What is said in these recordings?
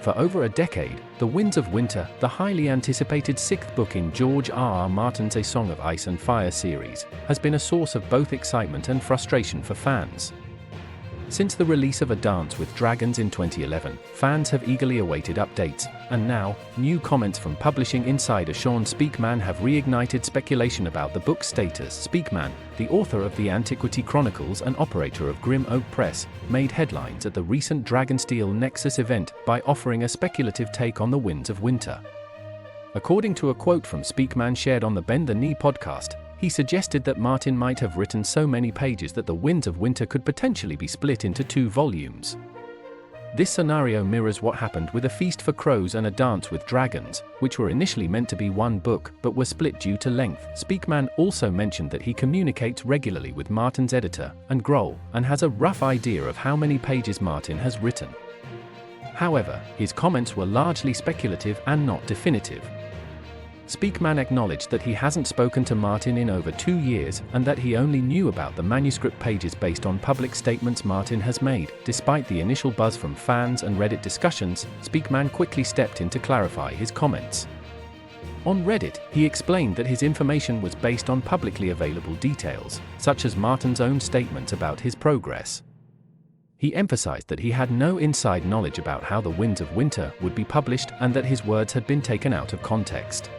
For over a decade, The Winds of Winter, the highly anticipated sixth book in George R.R. Martin's A Song of Ice and Fire series, has been a source of both excitement and frustration for fans. Since the release of A Dance with Dragons in 2011, fans have eagerly awaited updates, and now, new comments from publishing insider Sean Speakman have reignited speculation about the book's status. Speakman, the author of the Antiquity Chronicles and operator of Grim Oak Press, made headlines at the recent Dragonsteel Nexus event by offering a speculative take on The Winds of Winter. According to a quote from Speakman shared on the Bend the Knee podcast, he suggested that Martin might have written so many pages that The Winds of Winter could potentially be split into 2 volumes. This scenario mirrors what happened with A Feast for Crows and A Dance with Dragons, which were initially meant to be one book but were split due to length. Speakman also mentioned that he communicates regularly with Martin's editor and Grohl, and has a rough idea of how many pages Martin has written. However, his comments were largely speculative and not definitive. Speakman acknowledged that he hasn't spoken to Martin in over 2 years and that he only knew about the manuscript pages based on public statements Martin has made. Despite the initial buzz from fans and Reddit discussions, Speakman quickly stepped in to clarify his comments. On Reddit, he explained that his information was based on publicly available details, such as Martin's own statements about his progress. He emphasized that he had no inside knowledge about how The Winds of Winter would be published and that his words had been taken out of context.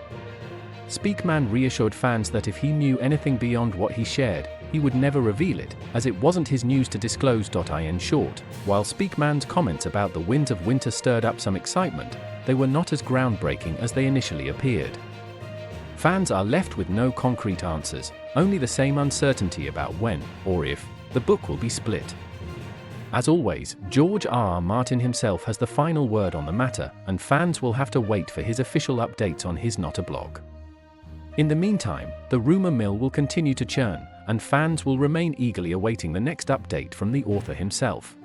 Speakman reassured fans that if he knew anything beyond what he shared, he would never reveal it, as it wasn't his news to disclose. In short, while Speakman's comments about The Winds of Winter stirred up some excitement, they were not as groundbreaking as they initially appeared. Fans are left with no concrete answers, only the same uncertainty about when, or if, the book will be split. As always, George R.R. Martin himself has the final word on the matter, and fans will have to wait for his official updates on his Notablog. In the meantime, the rumor mill will continue to churn, and fans will remain eagerly awaiting the next update from the author himself.